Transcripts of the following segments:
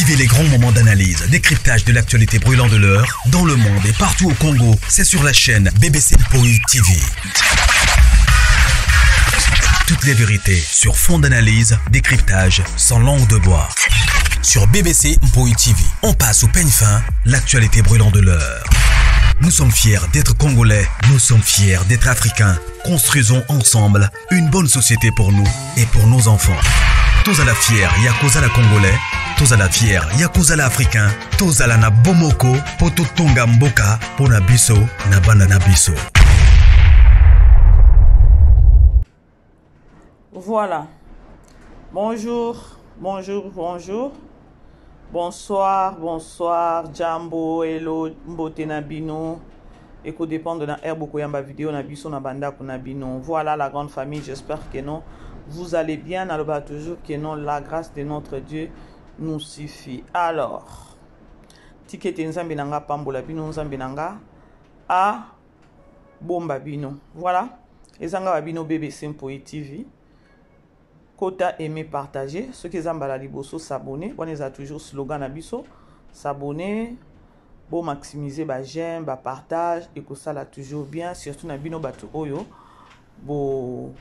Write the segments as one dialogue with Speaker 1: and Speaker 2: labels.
Speaker 1: Vivez les grands moments d'analyse, décryptage de l'actualité brûlante de l'heure, dans le monde et partout au Congo. C'est sur la chaîne BBC Mpoï TV. Toutes les vérités sur fond d'analyse, décryptage, sans langue de bois. Sur BBC Mpoï TV, on passe au peigne fin, l'actualité brûlante de l'heure. Nous sommes fiers d'être Congolais, nous sommes fiers d'être Africains. Construisons ensemble une bonne société pour nous et pour nos enfants. Tous à la fière, Yakozala Congolais. Tous à la fière, Yakozala Africain. Tous à la na bomoko, poto tonga mboka, pona biso, na banda na biso.
Speaker 2: Voilà. Bonjour, bonjour, bonjour. Bonsoir, bonsoir, Jambo, hello, mbote na bino. Eko dépend de la herbe koyamba vidéo na biso na banda na bino. Voilà la grande famille, j'espère que non. Vous allez bien, n'alba toujours que non, la grâce de notre Dieu nous suffit. Alors, tikete nzambe nanga pambola bino nzambe nanga a bomba bino. Voilà, ezanga babino BBC Mpoï TV. Kota aimer partager, ceux qui zambala liboso s'abonner, on les a toujours slogan abiso, s'abonner, bon maximiser ba j'aime, ba partage et que ça là toujours bien, surtout na bino batu oyo, bo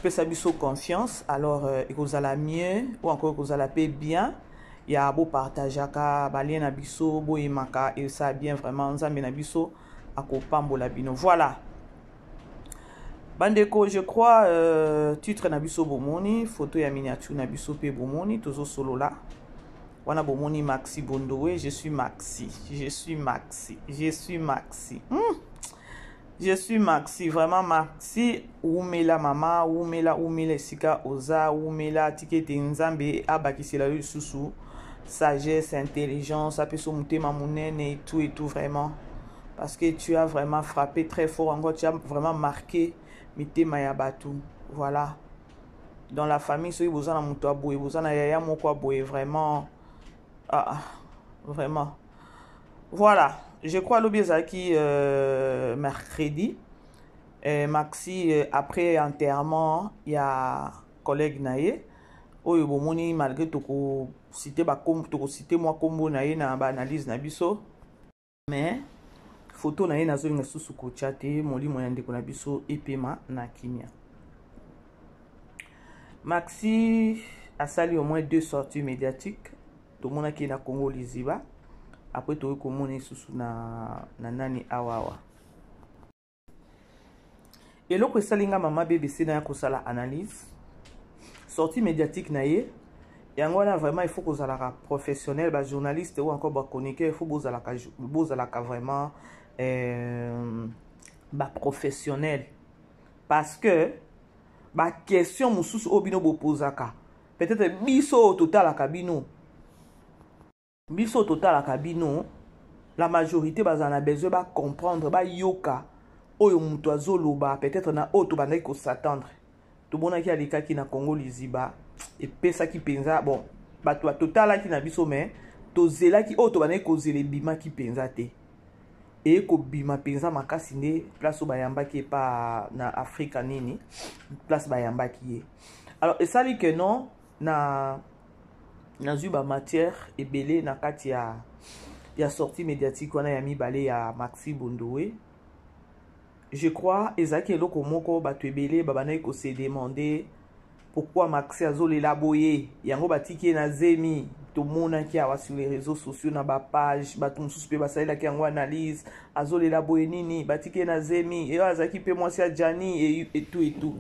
Speaker 2: pesa biso confiance, alors et que ça la mieux ou encore que ça la paix bien, il y a beau partage aka balien abiso, bo imaka et ça bien vraiment nzambe na biso akopambo la bino. Voilà. Bandeko, je crois, titre Nabiso Bomoni, photo ya miniature Nabiso P Bomoni, toujours solo là. Wana Bomoni Maxi Bondowe, je suis Maxi, je suis Maxi, je suis Maxi. Je suis Maxi, vraiment Maxi. Oumela mama, oumela sika oza, oumela tikete nzambe, abakisi la susu, sagesse, intelligence, apeso mutema munene et tout vraiment. Parce que tu as vraiment frappé très fort, encore tu as vraiment marqué. Maya Batu, voilà. Dans la famille, ceux qui vous en ont boue, vous en avez boue, vraiment. Vraiment. Voilà. Je crois que qui mercredi. Maxi, après enterrement, il y a collègue Naye. Oyo bomoni malgré toko cité moi combo Naye na ba analyse na biso. Mais photo na ye nazo nga susu ko chate moli moya ndeko na biso epema na kimia. Maxi a sali au moins 2 sorties médiatiques. Tout mona ki na Congo Liziba. Après to ko mona susu na nani awawa. Et loko salinga mama BBC na ko sala analyse. Sortie médiatique na ye. Yango na vraiment il faut que zalaka professionnel, ba journaliste ou encore ba chroniqueur, il faut bozalaka vraiment professionnel, parce que ba question mususu obino bo posaka peut-être biso total la cabino la majorité bazana besoin ba comprendre ba yoka oyo mutu azoloba peut-être na auto bandaki ko s'attendre to bona ki alika ki na Congo Liziba et pesa ki penza bon ba to total la ki na biso mais to zela ki auto bandaki ko zele bima ki penza te. Et ko bima penza makasi ne place bayamba qui est pas na Afrique nini place bayamba qui est. Alors et ça dit que non na zuba matière et belé na kati ya sortie médiatique on a ya mi balé ya Maxi Bondowe. Je crois ezaki eloko moko ba to belé babana ko se demander pourquoi Maxi azole la boye yango batiki na zemi. Tout le monde qui a sur les réseaux sociaux na ba page batum suspect basaila ki yango analyse azole la boyenini batike na zemi et azaki pe moi sia Jani et tout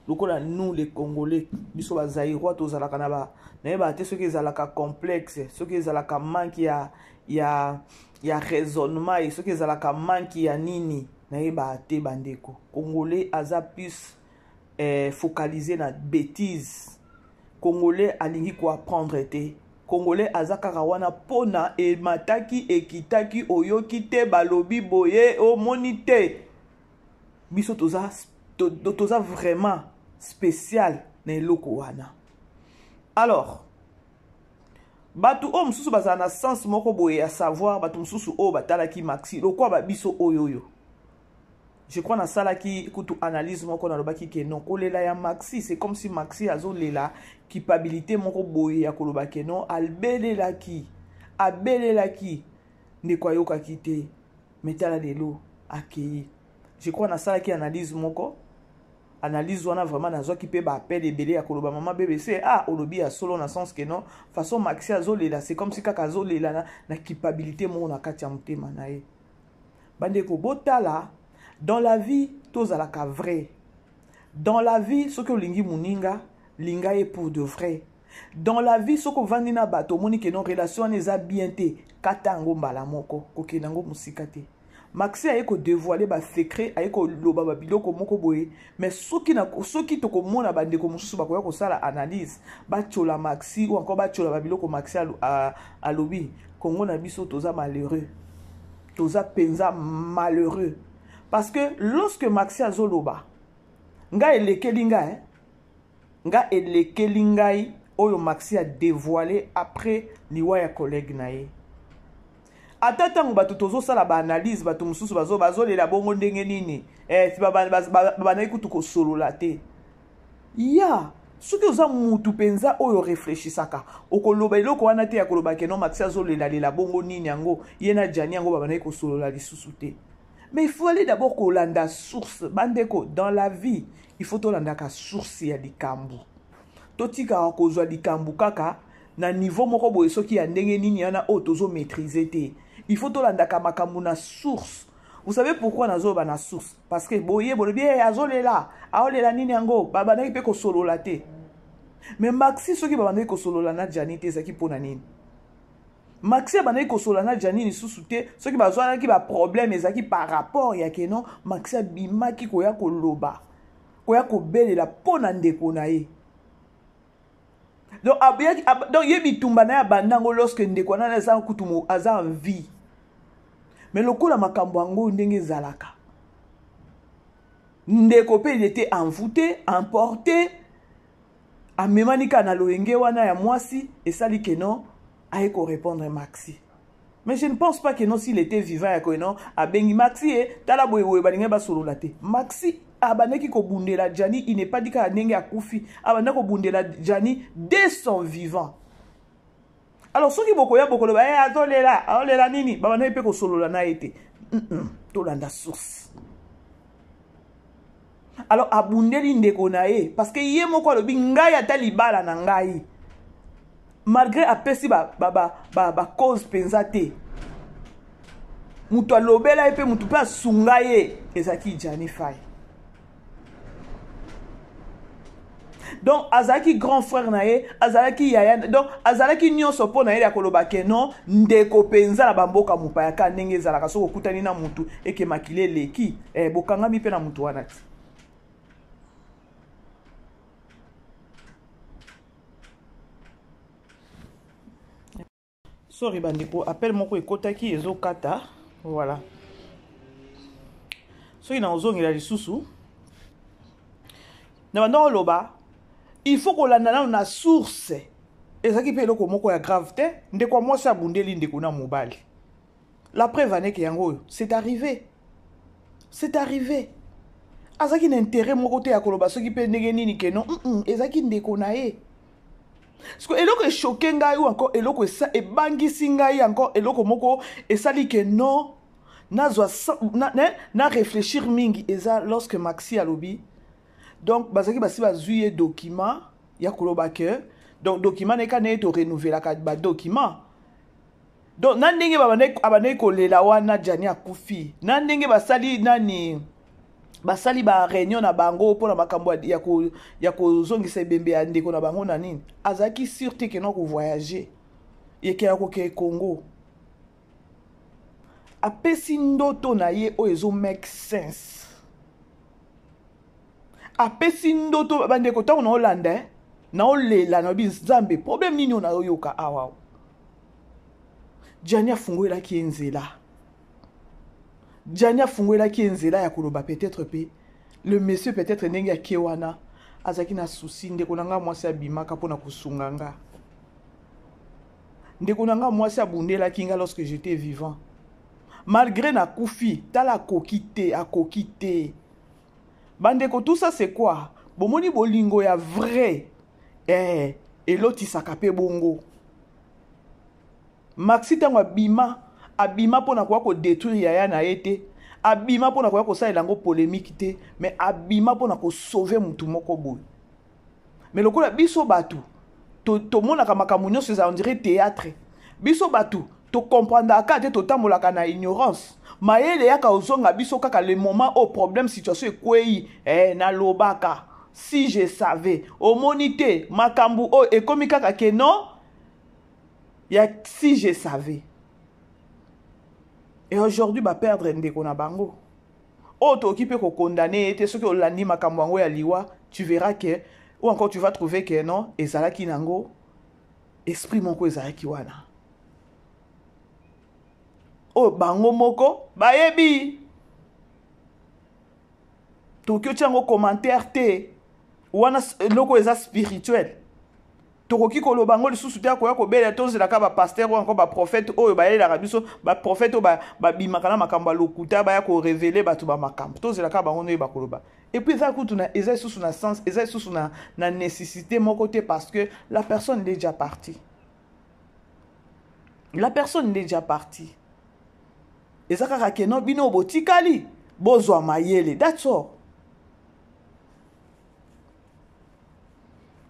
Speaker 2: lokola nous les Congolais biso ba zaïrois to zalaka na ba na ba te ceux qui zalaka complexe ceux qui zalaka manque ya raisonnement et ceux qui zalaka manque ya nini na ba te bandeko Congolais aza plus focalisé na bêtise Congolais alingi ko apprendre te Congolais azakaka wana pona e mataki ekitaki oyoki te balobi boye o monite biso toza vraiment spécial na eloko wana. Alors batu o mususu bazana sens moko boye à savoir batu mususu o batalaki Maxi lokwa ba biso oyoyo Je crois na sala qui kutu analyse moko na lobaki ke non kolela ya Maxi c'est comme si Maxi azolela capacité moko boye ya koloba ke non albelelaki ne kwa yoka kite metala lelo akei. Je crois na sala qui analyse moko analyse wana vraiment nazo ki pe ba appel ebele ya koloba mama BBC olobi ya solo na sens que non façon Maxi azolela c'est comme si kaka azolela na capacité moko na kati ya motema na ye. Bandeko botala dans la vie, tous à la vrai. Dans la vie, ce que lingi muninga, linga est pour de vrai. Dans la vie, ce que vandina bato, monique non relation n'est a bien té, katango balamoko, kokenango musikate. Maxi a eko dévoilé ba secret, a eko loba babiloko moko boye, mais ceux qui toko mona bande ko mususu bakoya ko sala analyse, ba chola Maxi ou encore ba chola babiloko Maxi a lobi, Kongo na biso toza malheureux. Toza penza malheureux. Parce que lorsque Maxi azoloba, nga elekelinga nga elekelingai oyo Maxi a dévoilé après liwa ya collègue nae. Atatango bato tozo sala ba analyse bato mususu bazolela bongo ndenge nini. Si baba na kutu ko solola te. Ya, soki oza mutu penza oyo réfléchisaka. Okoloba eloko wana te ya koloba ke non Maxi azolela bongo nini yango, yena jani yango baba na ko solola lisusu te. Mais il faut aller d'abord qu'on landa source. Bandeko, dans la vie, il faut qu'on ka source ya likambu. Totika kozwa likambu kaka na niveau moko boye soki ya ndenge nini yana o tozo maîtriser te. Il faut tolanda ka makambu na source. Vous savez pourquoi nazo ba na source? Parce que boye bien azolela, aolela nini yango, baba na ipe ko solola te. Mais Maxi soki baba na ko solola na janite zaki pona nini? Maxi abandaki kosola na Janine lisusu te soki bazwana ki ba problème ezaki par rapport ya ke non Maxi abimaki koya koloba koya kobelela pona ndeko na ye. Donc ye bitumba na ya bandango lorsque ndeko na za kutumo aza en vie. Mais lokola makambo yango ndenge zalaka. Ndeko pe il était envoûté, emporté, amemanika na loenge wana ya mwasi esali ke non aïe qu'on répondre Maxi. Mais je ne pense pas que non s'il était vivant et non a bengi Maxi tala boye balinga ba solo la te. Maxi abaneki ko bundela Jani, il n'est pas dit ka nenge akufi, abana ko bundela Jani dès son vivant. Alors ceux qui bokoya bokolo ba azolela nini babana pe ko solo la na été. To landa source. Alors abundeli ndeko na ye parce que yé moko lo binga ya talibala na ngai. Malgré apesi ba cause penzate. Mutu alobela epe mutu pa sungaye ezaki Jani Fay. Donc azaki grand frère nae, azaki yaya, donc azaki nyonso po nae ya koloba ke non ndeko penza na bamboka mupaya ka ndenge ezalaka soko kutani na mutu eke makile leki bokangami pe na mutu wana ti. Sorry bandiko, appelle moko ekotaki ezokata. Voilà. Soki na ozongela lisusu. Na bando loba, il faut qu'on landa na source. Ezaki pe eloko moko ya grave te, ndeko mwasi abundeli ndeko na mobali. La preuve aneke yango, c'est arrivé. C'est arrivé. Azaki na intérêt moko te ya koloba soki pe ndenge nini ke non, ezaki ndeko na ye. Parce que eloko choqué ngai ou encore eloko esa e bangisi ngai encore eloko moko esali ke non na réfléchir mingi eza lorsque Maxi alobi. Donc bazaki basi bazuye document ya koloba ke donc document ne kana eto renouveler ka ba document. Donc na ndenge babane ko lela wana Jani akufi. Na ndenge basali nani basali ba réunion na bango pour na makambo ya ko zongisa bembe ya ndeko na bango na nini azaki sûreté que non ko voyager yeke ya ko ke Congo apesi ndoto na ye o ezo make sense apesi ndoto bandeko tango na Hollande na olela na bizambe problème nini ona yoka awa Jani afungoela ki enzela Jani afungoela ki enzela ya koloba peut-être pe le monsieur peut-être ndenge ya kewana azaki na souci ndeko nanga mwasi abimaka pona kusunganga ndeko nanga mwasi abundela kinga lorsque j'étais vivant malgré na kufi tala akokite bandeko. Tout ça c'est quoi? Bomoni bolingo ya vrai elotisaka pe bongo. Maxi tango abima pona kwa ko détruire yaya na ete, abima pona kwa ko sa elango polémique te, mais abima pona ko sauver mutu moko boy. Mais lokola biso batu to mona ka makambo nyonso eza on dirait théâtre. Biso batu to comprendre aka te to tambolaka na ignorance. Mayele yaka ozonga biso kaka le moment au problème situation ekwei na lobaka. Si je savais au monité makambu o ekomi kaka ke non ya si je savais. Et aujourd'hui ba perdre ndeko na bango. O to occupé ko condamner te soki olandi makambo yango ya liwa, tu verras que ou encore tu vas trouver que non ezalaki nango esprit moko ezalaki wana. O bango moko bayebi tokyo tiango commentaire te wana loko eza spirituel tokoki kolobango lisusu te akoya kobela tozelaka bapaster ou encore baprophète oyo bayelaka biso baprophète oyo babimaka na makambo ya lokuta baya korevele bato bamakambo tozelaka bango nde bakoloba. Et puis eza kutu na eza lisusu na sens eza lisusu na nécessité moko te parce que la personne est déjà partie. La personne est déjà partie. Eza kaka keno bino botikali bozwa mayele, that's all.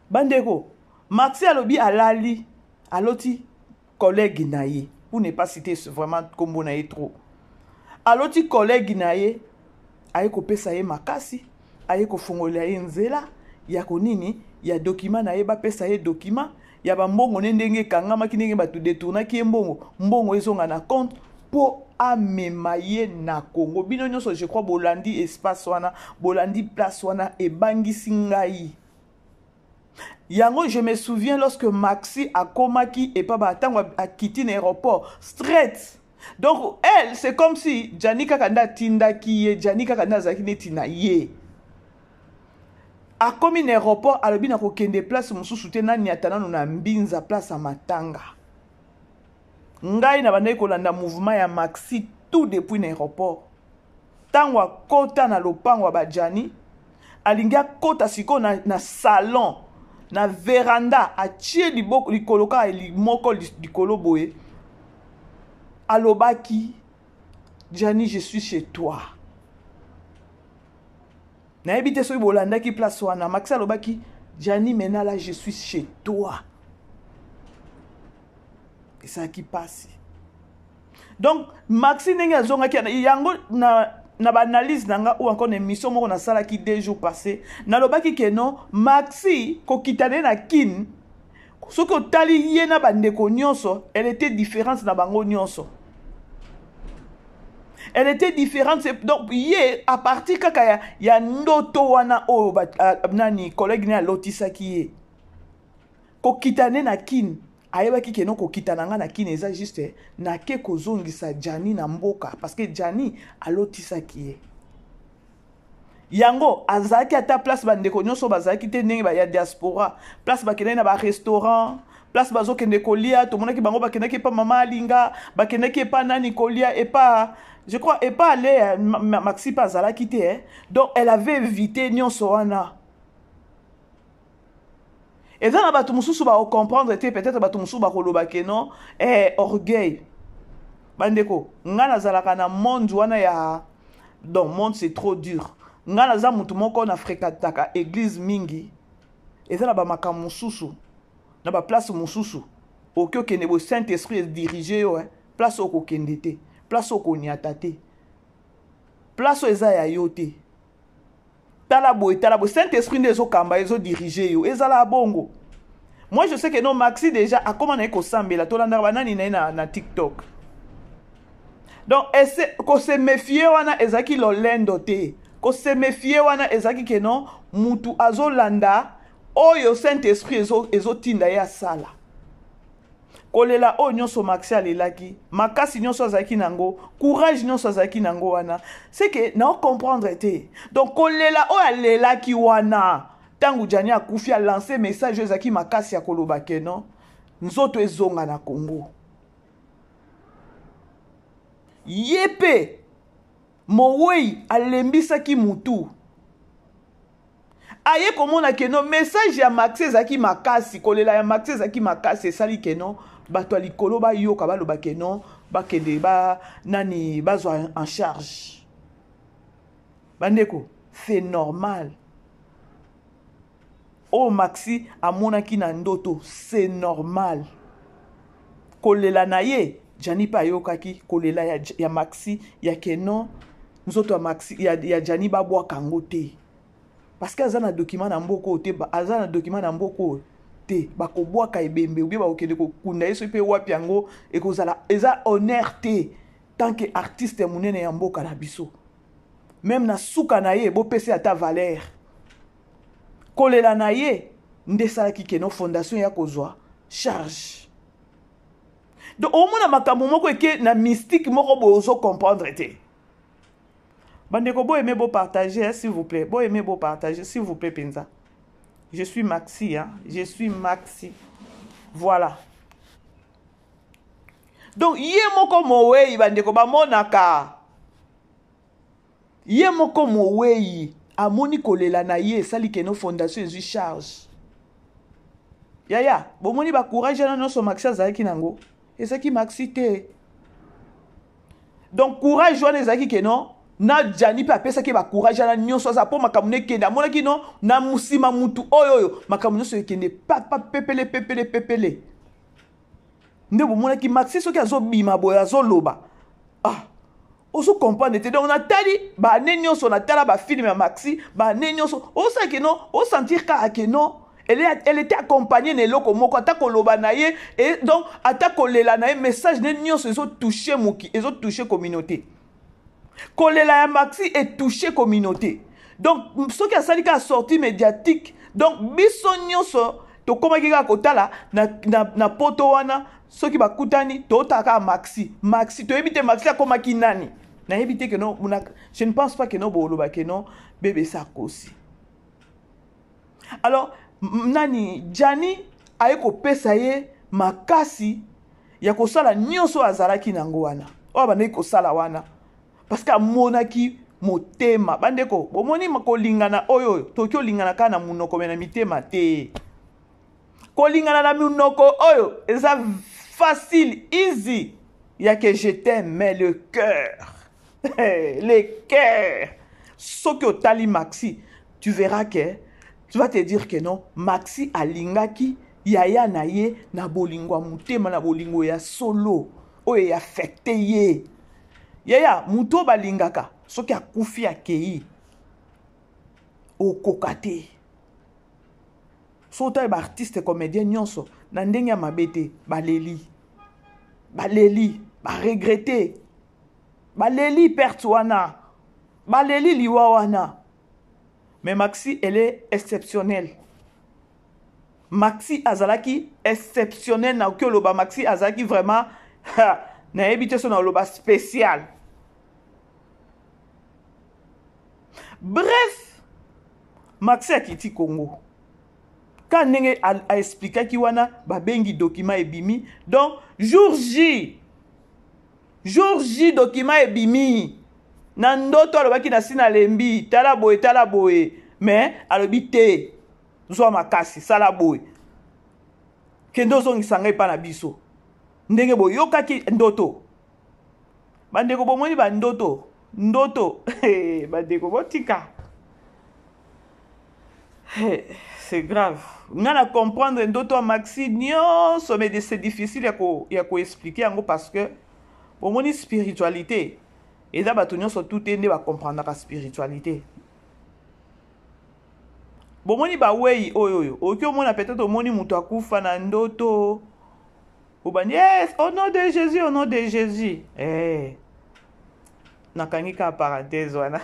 Speaker 2: Bandeko Maxi alobi alali aloti collègue naye pour ne pas citer vraiment kombo naye trop. Aloti collègue naye aye kopesa ye makasi, aye kofongola ye nzela ya konini ya document naye ba pesa ye document ya ba mbongo ndenge kangama kinenge batu détourna ki mbongo ezonga na compte po amema ye na Congo. Bino nyonso je crois bolandi espace wana, bolandi place wana ebangisi ngai. Yango, je me souviens lorsque Maxi a komaki et pas batango a quitté l'aéroport straight. Donc elle, c'est comme si Janika Kanda tinda kiye, Janika Kanda zakine tina ye. A komi l'aéroport, alobi na kokende place mususu te nani atana na mbinza place à Matanga. Ngai na bandai kolanda mouvement ya Maxi tout depuis l'aéroport. Tango kota na lopango ba Jani, alingia kota siko na salon. Na veranda atie liboko likoloka limoko likolo boye alobaki Jani je suis chez toi. Na ebite so bolanda ki place wana Maxi alobaki Jani maintenant là je suis chez toi. Et ça qui passe. Donc Maxi ndenge azonga ki yango na ba analyse nanga ou encore émission moko na sala ki 2 jours passés na lobaki ke non Maxi ko kitane na kin soko otali ye na bandeko nyonso elle était différente na bango nyonso. Elle était différente donc ye à partir kaka ya ndoto wana o nani collègue na lotisaki ye ko kitane na kin ayebaki ke non ko kitananga na kin eza juste na ke kozongisa Jani na mboka parce que Jani alotisaki ye. Yango azaki ata place bandeko nyonso bazaki te ndenge ba ya diaspora place bakende na ba restaurant place bazokende kolia to monaki bango bakendaki pa mama alinga bakendaki pa nani kolia et pas je crois et pas aller Maxi pas azalaki te donc elle avait évité nyonso wana. Et ça, bato mususu ba comprendre te peut-être bato mususu ba koloba ke non orgueil. Bandeko, ngana zalaka na monde wana ya donc monde c'est trop dur. Ngana za mutu moko na fréquentaka église mingi. Et ça ba makambo mususu na ba place mususu. Okyo kende bo Saint-Esprit diriger yo place oko kende te, place oko niata te. Place eza ya yote. Talabo, Saint-Esprit nezo kamba ezo diriger yo ezala bongo. Moi je sais que non Maxi déjà a comment na ko sambela to landa banani na TikTok. Donc essaie ko se méfier wana ezaki lolendo te. Ko se méfier wana ezaki ke non mutu azolanda oyo Saint-Esprit ezo tinda ya sala. Kolela o nyonso Maxi alelaki, makasi nyonso azaki nango, courage nyonso azaki nango wana. C'est que na comprendre te. Donc kolela o alelaki wana, tangu Jani akufi a lancé message ezaki makasi ya koloba ke non, nzoto ezonga na Congo. Yepe mowei alembisaki mutu aye komona keno message ya Maxi ezaki makasi kolela ya Maxi ezaki makasi esali keno bato alikolo bayoka baloba keno bakende ba nani bazwa en charge bandeko c'est normal. Oh Maxi amonaki na ndoto c'est normal. Kolela na ye Jani pa yokaki kolela ya Maxi ya keno nzoto ya Maxi ya Jani babwa kango te. Parce que azana document na mboko te azana document na mboko te bakobwa ka ebembe ou bien bakokende kokunda yeso pe wapi yango ekozala eza honneur te tant que artiste munene ya mboka na biso. Même na suka na ye bo pese ata valeur. Kolela na ye ndesalaki keno fondation ya kozwa charge. Donc au moins makambo moko eke na mystique moko bozo comprendre te. Bandeko bo aimer beau partager s'il vous plaît. Bo aimer beau partager s'il vous plaît penza. Je suis Maxi hein. Je suis Maxi. Voilà. Donc yé moko mowei bandeko ba monaka. Yé moko mowei amoni kolela na ye sali keno fondation ezu charge. Yaya, bomoni ba courage na no so Maxi azaki nango. Ezaki Maxi te. Donc courage wana ezaki keno na Jani pe apesaki ba courage na nyonso za po makamune kenda monaki no na musima mutu oyo makamune so ekende papa pepele. Nde bomonaki Maxi soki azobima boya azoloba. Ah, oso comprendre te donc na tali ba ne nyonso na tala ba film ya Maxi ba ne nyonso osa keno o sentir ka keno elle était accompagnée de l'oko moko atako loba na ye et donc atako lela na ye message ne nyonso ezo toucher moki ezo toucher communauté. Kolela ya Maxi est touché communauté. Donc ce qui a sali ka sortie médiatique donc biso nyonso to komaki ka kotala na poto wana ce qui ba kutani to taka Maxi to ebite Maxi akomaki nani na ebite que non je ne pense pas que non boloba que non bébé Sarkozy. Alors nani Jani aye ko pesa ye makasi ya kosala nyonso azalaki nango wana o bana ko sala wana parce que monaki motema bandeko bomoni makolingana oyo tokyo lingana kana munoko mena mitema te kolingana na munoko oyo eza facile easy ya que je t'aime mais le cœur le cœur soko tali Maxi tu verras que tu vas te dire que non, Maxi alingaki yaya na ye na bolingo mutema na bolingo ya solo oyo ya affecté ye. Yaya muto balingaka soki akufi akei okokate. Sota ba artiste comédien nyonso na ndenge ya mabete baleli. Ba regretter. Baleli perte wana. Baleli liwa wana. Mais Maxi, elle est exceptionnelle. Maxi azalaki exceptionnel na que loba Maxi azalaki vraiment na habité son loba spécial. Bref, Maxi a quitté Congo. Quand nenge a expliqué ki wana ba bengi document ebimi. Donc jour J document ebimi. Nandoto alobaki na sina lembi tala boye mais alobi te zo makasi sala boye kendo zo ngisanga pa na biso ndenge boyokaki ndoto bandeko bomoni ba ndoto bandeko botika c'est grave ngana comprendre ndoto Maxi nyonso mais c'est difficile ya ko expliquer yango parce que bomoni spiritualité. Et là, bah, tout le monde tout est va comprendre la spiritualité. Bon, moni ba wey oyo. Ok, on a peut-être au moni mutaku fanandoto. Ou ban yes, au nom de Jésus, au nom de Jésus. Eh, nakangi ka parenthèse wana.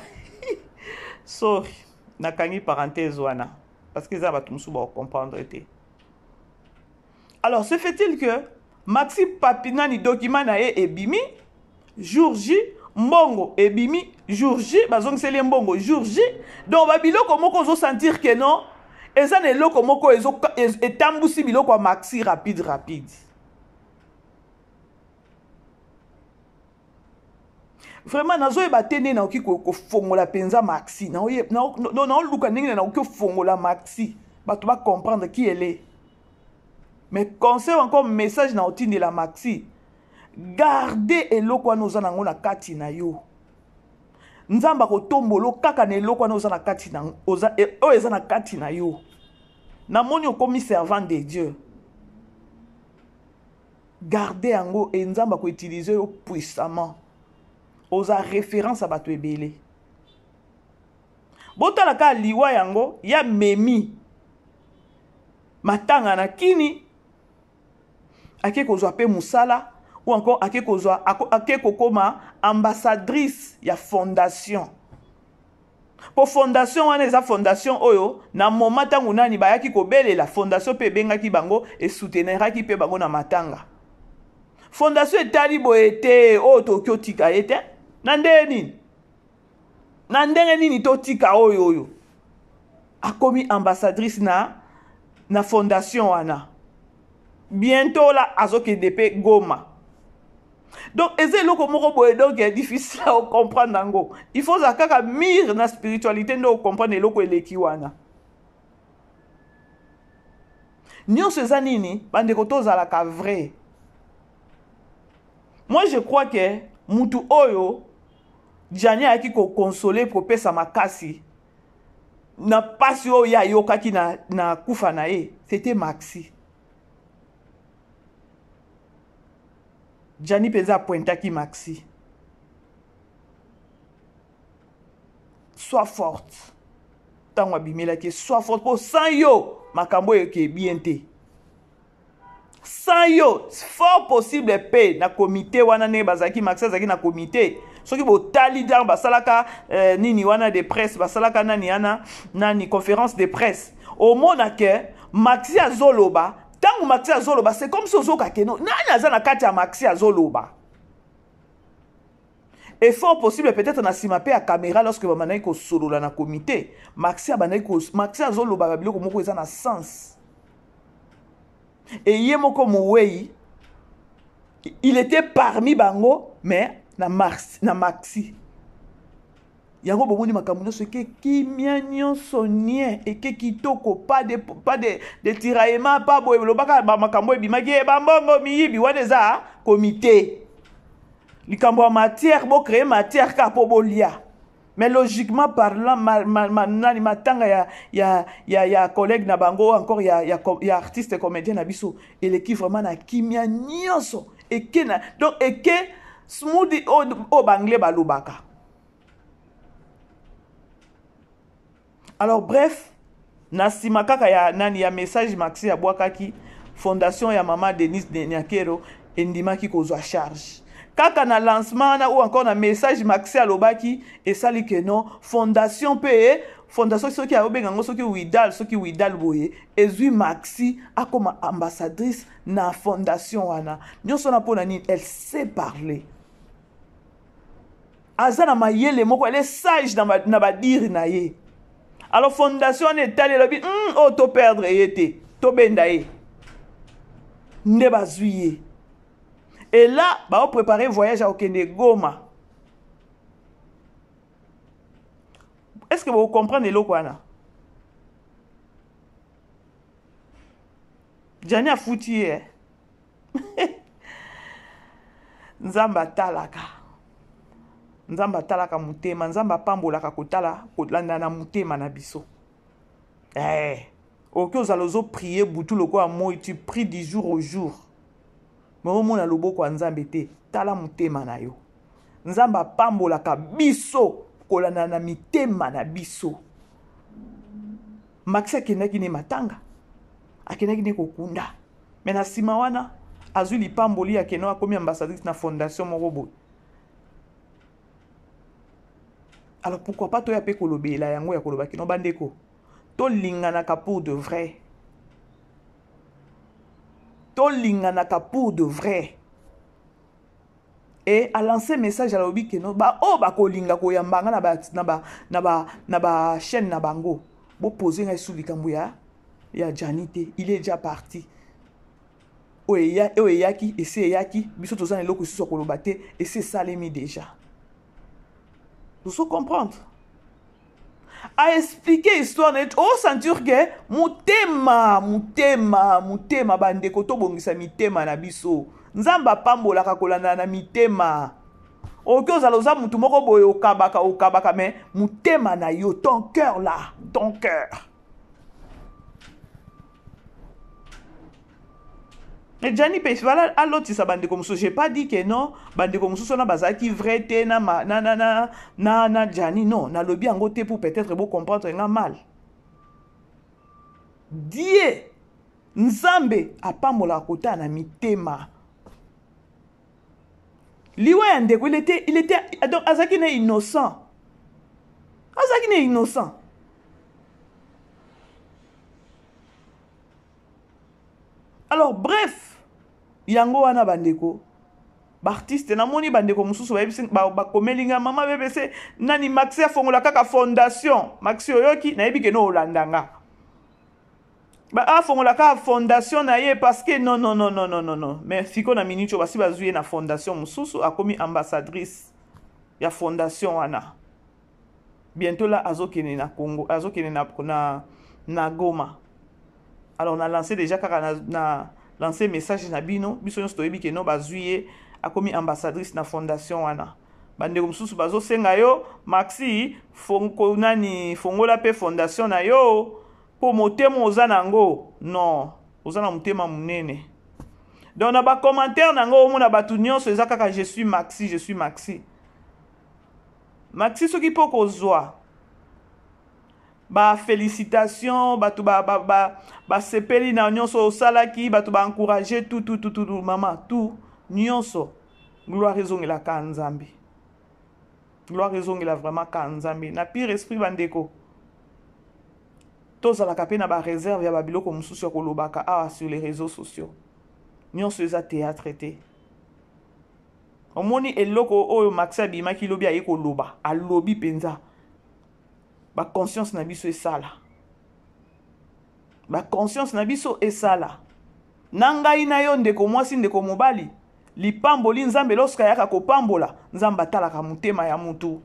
Speaker 2: Sorry, nakangi parenthèse wana. Parce que ça va tout le monde comprendre. Alors, se fait-il que Maxi Papina ni document na e ebimi jour J mbongo ebimi jour J bazong sele mbongo jour J donc babiloko moko zo sentir que non eza ne loko moko ezo etambusi biloko Maxi rapide vraiment nazoyeba te nde naoki kofongola mpenza Maxi naoluka ndenge naoki kofongola Maxi bato bacomprendre qui elle est. Mais conseil encore message na otindela Maxi, gardez eloko wana oza nango na kati na yo. Nzamba kotombolo kaka na eloko wana oza na kati na oyo eza na kati na yo. Namoni okomi servant de Dieu. Gardez yango et nzamba ko utiliser yo puissamment. Oza référence à bato ebele. Botala ka liwa yango ya memi matanga na kini ake kozwa pe musala ou encore ake kozwa ake kokoma ambassadrice ya fondation. Po fondation wana eza fondation oyo na moment tangu nani bayaki kobele la fondation pe bengaki bango et souteniraki pe bango na matanga. Fondation etali boete o tokyo tika ete na ndenge nini to tika oyo akomi ambassadrice na fondation wana. Bientôt là azoke depe Goma. Donc eze loko moko boye donc est difficile à comprendre nango. Il faut zakaka mire na spiritualité ndo comprendre loko eleki wana. Nyonso eza nini bandeko tozalaka vrai. Moi je crois que mutu oyo Jani a ki ko consoler pour pesa makasi na pasi oyo ya yokaki na kufa na ye, c'était Maxi. Jani peza pointaki Maxi. Sois forte. Tango abimela ki sois forte pour sans yo makambo yoke bien te. Sans yo fort possible pe na comité wana ne bazaki Maxi azaki na comité. Soki bo tali dans basalaka nini wana de presse basalaka nani conférence de presse. Au monde que Maxi azoloba tango Maxi azoloba c'est comme si ozoka keno nani aza na kati ya Maxi azoloba. Et fort possible peut-être na sima pe à caméra lorsque bamanai ko solola na comité Maxi azoloba biloko moko eza na sens. Et yemoko mouwei il était parmi bango mais na Maxi. Yango bomoni makambo nyonso ke kimia nyonso nie et ke kitoko pas de tiraillement pas boye lobaka makambo ebimaki bambongo miyibi wana eza comité. Likambo matière bo créer matière ka po bolia. Mais logiquement parlant nani matanga ya collègue na bango encore ya artiste comédien na biso et l'équipe vraiment na kimia nyonso et ke na donc et ke smoothie au banglais balubaka. Alors bref, nasima kaka ya nani ya message Maxi ya bwakaki fondation ya mama Denise Nyakero endimaki kozwa charge. Kaka na lancement na ou encore na message Maxi alobaki et sali que non fondation pe fondation soki a obengango soki widal boye ezui Maxi akoma ambassadrice na fondation wana. Nyonso na pona ni elle sait parler. Azana mayele moko elle est sage na ba dire na ye. Alors fondation est allée lobi oh to perdre yete to benda ye. Ne bazuye. Et là, bah on préparer voyage à Okende Goma. Est-ce que vous comprenez le quoi là? Jani a foutu Nzamba talaka. Nzamba talaka mutema, nzamba pambolaka kotala kotlanda na mutema na biso. Ok, aux alozo prier boutou le quoi moi tu pries du jour au jour. Mais au mona loboko nzambe te tala mutema na yo. Nzamba pambolaka biso kolanda na mitema na biso. Maxi akenaki ne matanga. Akenaki ne kokunda. Mais na sima wana azuli pamboli akeno akomi ambassadrice na fondation morobo. Alors pourquoi pas toi yape kolobela yango ya kolobaki no bandeko to linganaka pour de vrai. To linganaka pour de vrai. Et à lancer message à l'obi que non ba o ba ko linga ko yambanga na ba chaîne na bango. Bo poser ngai sous likambo ya Janite, il est déjà parti. Oyaki et c'est yaki biso tozana eloko susu kolobate et c'est ça l'emi déjà. Vous faut comprendre. A expliquer histoire net o sentir que mutema bandeko to bongisa mitema na biso. Nzamba pambola kakolanda na mitema. Oki ozaloza mutu moko boye okabaka mais mutema na yo, ton cœur là, ton cœur. Et Gianni Pech, voilà, à l'autre, ça bande comme ça. J'ai pas dit que non, bande comme ça, na baza qui vrai te na Gianni, non, na lobby en côté pour peut-être beau comprendre un mal. Die, Nzambe, a pas mola kota na mitema. Liwa Ndeko, il était, donc Azaki n'est innocent. Azaki n'est innocent. Alors, bref, yango wana bandeko, bartiste na moni bandeko mususu ba komelinga mama BBC nani Maxi afongola kaka fondation. Maxi oyoki na yebi ke no olandanga. Ba afongola kaka fondation na ye parce que non. Mais fiko na minute basi bazuye na fondation mususu akomi ambassadrice ya fondation wana. Bientôt là azokene na Congo, azokene na Goma. Alors on a lancé déjà lancé message na bino biso nyonso toyebi ke no bazuye akomi ambassadrice na fondation wana. Bandeko mususu bazo senga yo Maxi fongola pe fondation na yo po motema oza nango. Non, oza na motema munene. Donc na ba commentaire nango omona batu nyonso eza kaka je suis Maxi. Maxi soki po kozwa ba félicitations, batu ba sepeli na nyonso osalaki, batu ba encourager tout maman, tout nyonso. Gloire ezongela ka Nzambe. Gloire ezongela vraiment ka Nzambe. Na pire esprit bandeko. Tozala ka pe na ba réserve ya babiloko mususu ya kolobaka sur les réseaux sociaux. Nyonso eza théâtre te. Omoni eloko oyo Maxi abimaki lobi aye koloba, alobi penza. Ba conscience na biso esala. Ba conscience na biso esala. Nangai na yo ndeko mwasi ndeko mobali. Lipamboli Nzambe loska yaka kopambola. Nzamba talaka mutema ya mutu.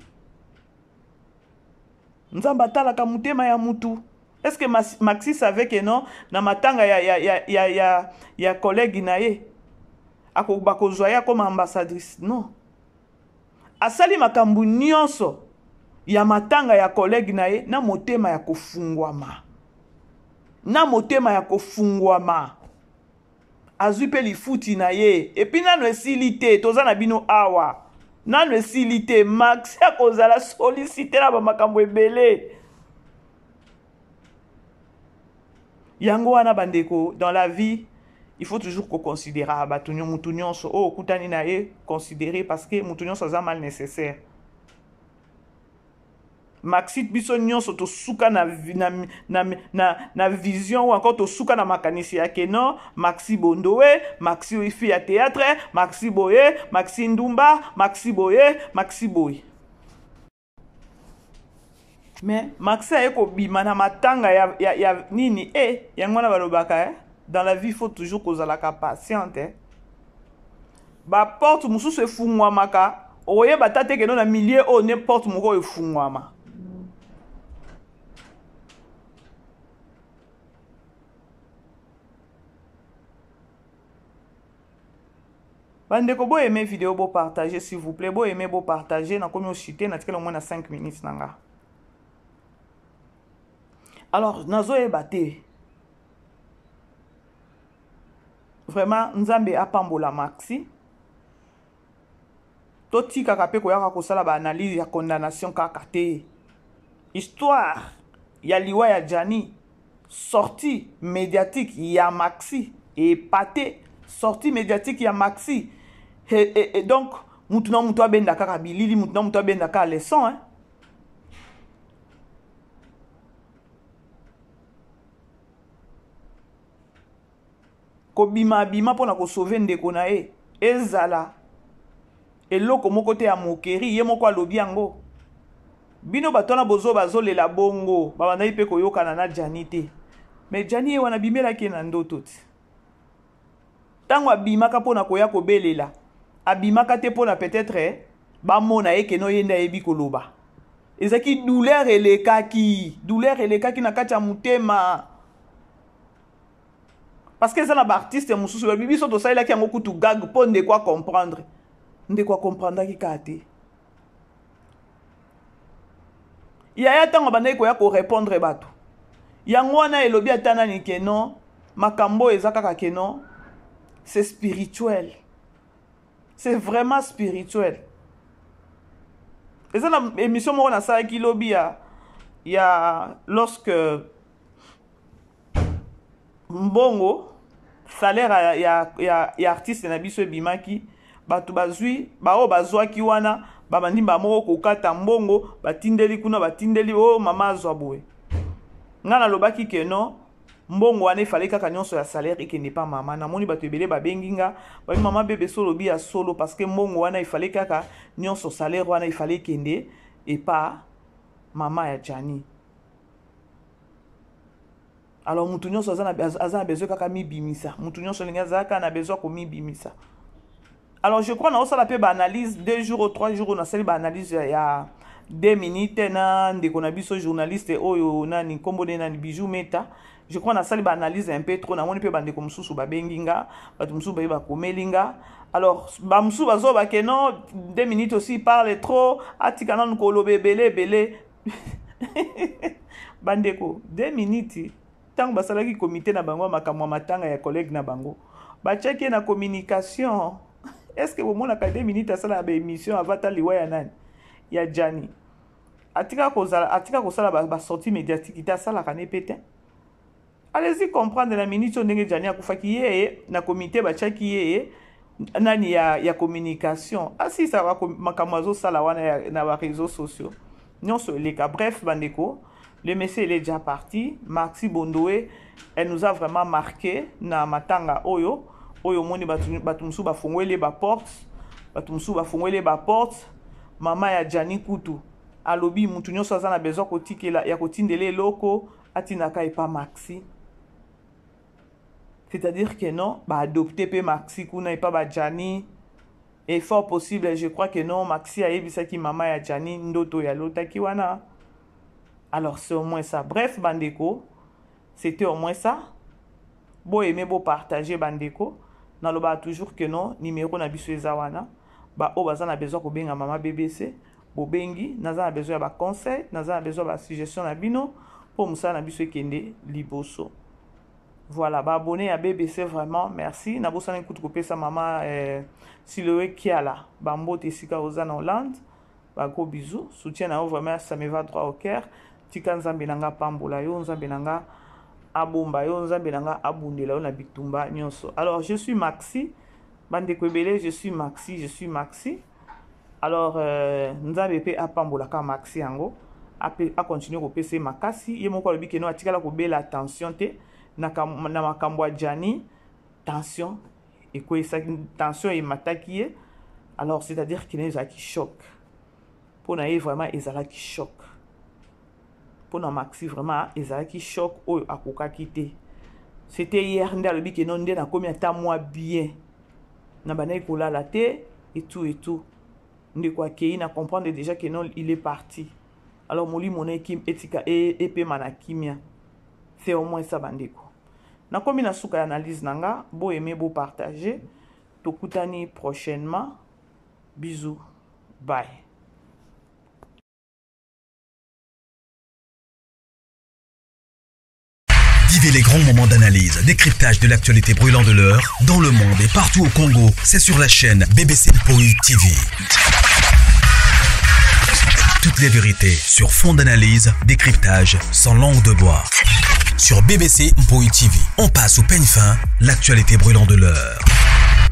Speaker 2: Nzamba talaka mutema ya mutu. Est-ce que Maxi savait que non na matanga ya collègue na ye akobako zoya comme ambassadrice? Non. Asali makambu nyonso ya matanga ya collègue na ye na motema ya kofungwama. Na motema ya kofungwama. Azui pe lifuti na ye. Et puis nano esilite toza na bino awa. Nano esilite Maxi akozala solliciter na ba makambo ebele. Yango wana bandeko, dans la vie, il faut toujours qu'on considère batunyo mutunyon so o kutani na ye considérer parce que mutunyon so za mal nécessaire. Maxi biso nyonso to suka na vision ou encore to suka na makanisi yake non, Maxi bondowe, Maxi ifi ya théâtre, Maxi boye, Maxi ndumba, Maxi boye. Mais Maxi ayeko bima na matanga ya nini yango na balobaka dans la vie il faut toujours kozala ka patiente ba porte mususu efungwamaka oye batate ke no na milieu o ne porte moko efungwama. Bandeko bo aimer vidéo bo partager s'il vous plaît, bo aimer bo partager na komi osité na tikela au moins na 5 minutes nanga. Alors, nazo ebate. Vraiment, Nzambe apambola Maxi. Toti kakape koyaka kosala ba analyse ya condamnation kaka te. Histoire ya liwa ya Gianni, sortie médiatique ya Maxi et pâté, sortie médiatique ya Maxi. Et donc, mutuna mutu abenda kaka bilili, mutuna mutu abenda kaka leçon, hein. Kobima bima pona ko sauver ndeko na e ezala eloko moko te ya mokeri ye moko alobi yango bino batona bozo bazolela bongo babandai pe koyokana na Gianni te mais Gianni ye wana bimelaki na ndoto ti tango abimaka pona koya kobelela abimaka te pona peut-être bamona ye keno yenda yebi koloba ezaki douleur elekaki na kati ya motema parce que eza na baartiste mosusu balobi biso tosalelaki yango kutu gag mpo ndeko acomprendre ndeko acomprendaki kaka te yaya ntango bandaki koya korépondre bato yango wana elobi ata nani ke non makambo eza kaka ke non c'est spirituel, c'est vraiment spirituel. Et ça, l'émission moko na ça qui lobby ya lorsque mbongo salaire ya artiste na biso bimaki batu bazui bao bazwaki wana babandi bamoko kokata mbongo batindeli kuna batindeli o mama azwa boye ngana lobaki ke non mbongo wana ifale kaka nyonso ya salaire ekende pa mama namoni bato ebele babengi nga babi mama bebe solo bi ya solo parce que mbongo wana ifale kaka nyonso salaire wana ifale ekende epa mama ya Jani. Alors mutu nyonso aza na besoin kaka mibimisa mutu nyonso linga zaka na besoin ko mibimisa. Alors je crois na osala pe ba analyse 2 jours ou 3 jours na sali ba analyse ya 2 minutes na ndeko na biso journaliste oyo nani kombo na ni Bijou Meta. Je crois na sali ba analyse un peu trop na moni pe bande ko mususu ba benginga ba mususu ba komelinga. Alors ba mususu bazo ba ke non 2 minutes aussi parle trop atikana ko lobe belé bandeko 2 minutes tant basalaki comité na bango makamwa matanga ya collègue na bango ba checker na communication. Est-ce que vous mona ka 2 minutes asala ba émission avata liwa ya nani ya Jani atika kozala ba sortie médiatique ita sala kané pété. Allez-y comprendre la minute ndenge Jani akufaki yeye na comité ba chaki yeye nani ya communication asi ça va makamwazo sala wana na ba réseaux sociaux nyonso eleka. Bref bandeko, le monsieur il est déjà parti. Maxi Bondoé, elle nous a vraiment marqué na matanga oyo moni batu musu ba fongwele ba porte mama ya Jani kutu alobi mutu nyonso aza na besoin kotikela ya kotindele loko atinaka epa Maxi. C'est-à-dire que non, bah adopter pe Maxi kuna epa ba Jani est fort possible. Je crois que non, Maxi a ebisaki mama ya Jani ndoto ya lotaki wana. Alors c'est au moins ça. Bref bandeko, c'était au moins ça. Bo aimer bo partager bandeko. Naloba toujours que non, numéro na biso ezawana. Ba o baza na besoin ko benga mama BBC. Bo bengi, naza na besoin ba conseil, naza na besoin ba suggestion na bino pour musa na biso ekende liboso. Voilà, bah abonné à BBC vraiment, merci. Na bosa n'écoute couper sa maman Siloé Kiala, Bambo Tessika Ozan Hollande, bah gros bisous, soutien à vous vraiment, ça me va droit au cœur. Tika nzambe nanga pambola yo, nzambe nanga abomba yo, nzambe nanga abundela yo na bitumba nyonso. Alors je suis Maxi, bande kwebele, je suis Maxi. Alors nzambe pe apambola ka Maxi yango, a continuer ko pese makasi, ye moko lobi keno atikala ko bela attention te. Na makambo ya Jani tension et quoi ça tension et matakié. Alors c'est-à-dire qu'il y a qui choc pour naïe vraiment ezala qui choc pour na Maxi vraiment ezala qui choc o akoka kité. C'était hier nda lobi que non nde na komi ata moi bien na banaï kola la té et tout nde quoi ki na comprendre déjà que non il est parti. Alors moli mon équipe etika et pe manakimia. C'est au moins ça bandeko. Na komi na suka analyse nanga, bo aimer, bo partager. Tokutani prochainement. Bisous. Bye.
Speaker 1: Vivez les grands moments d'analyse, décryptage de l'actualité brûlante de l'heure, dans le monde et partout au Congo. C'est sur la chaîne BBC Mpoi TV. Toutes les vérités sur fond d'analyse, décryptage sans langue de bois. Sur BBC Mpoi TV, on passe au peigne fin, l'actualité brûlante de l'heure.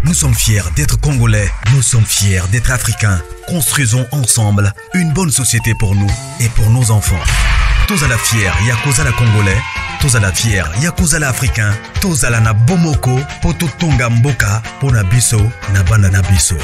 Speaker 1: Nous sommes fiers d'être Congolais, nous sommes fiers d'être Africains. Construisons ensemble une bonne société pour nous et pour nos enfants. Tozala fier, yakozala Congolais, tozala fier, yakozala Africain, tozala na bomoko, poto tonga mboka, pona biso, na banda na biso.